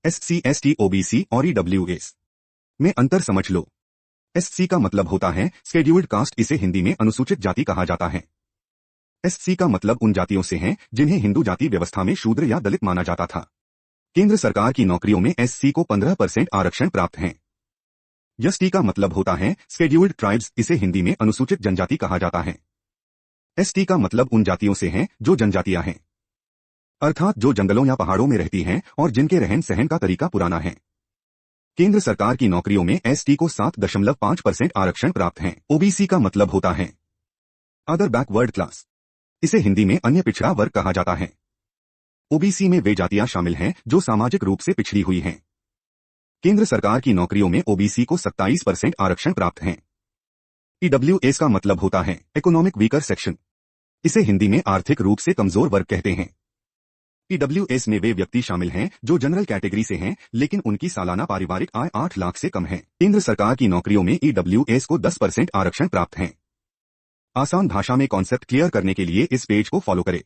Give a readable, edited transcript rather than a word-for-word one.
SC, ST, OBC और EWS में अंतर समझ लो। SC का मतलब होता है शेड्यूल्ड कास्ट, इसे हिंदी में अनुसूचित जाति कहा जाता है। SC का मतलब उन जातियों से है जिन्हें हिंदू जाति व्यवस्था में शूद्र या दलित माना जाता था। केंद्र सरकार की नौकरियों में SC को 15% आरक्षण प्राप्त है। ST का मतलब होता है शेड्यूल्ड ट्राइब्स, इसे हिंदी में अनुसूचित जनजाति कहा जाता है। ST का मतलब उन जातियों से है जो जनजातियां हैं, अर्थात जो जंगलों या पहाड़ों में रहती हैं और जिनके रहन सहन का तरीका पुराना है। केंद्र सरकार की नौकरियों में ST को 7.5% आरक्षण प्राप्त है। OBC का मतलब होता है अदर बैकवर्ड क्लास, इसे हिंदी में अन्य पिछड़ा वर्ग कहा जाता है। OBC में वे जातियां शामिल हैं जो सामाजिक रूप से पिछड़ी हुई हैं। केंद्र सरकार की नौकरियों में OBC को 27% आरक्षण प्राप्त है। EWS का मतलब होता है इकोनॉमिक वीकर सेक्शन, इसे हिंदी में आर्थिक रूप से कमजोर वर्ग कहते हैं। EWS में वे व्यक्ति शामिल हैं जो जनरल कैटेगरी से हैं लेकिन उनकी सालाना पारिवारिक आय 8 लाख से कम है। केंद्र सरकार की नौकरियों में EWS को 10% आरक्षण प्राप्त है। आसान भाषा में कॉन्सेप्ट क्लियर करने के लिए इस पेज को फॉलो करें।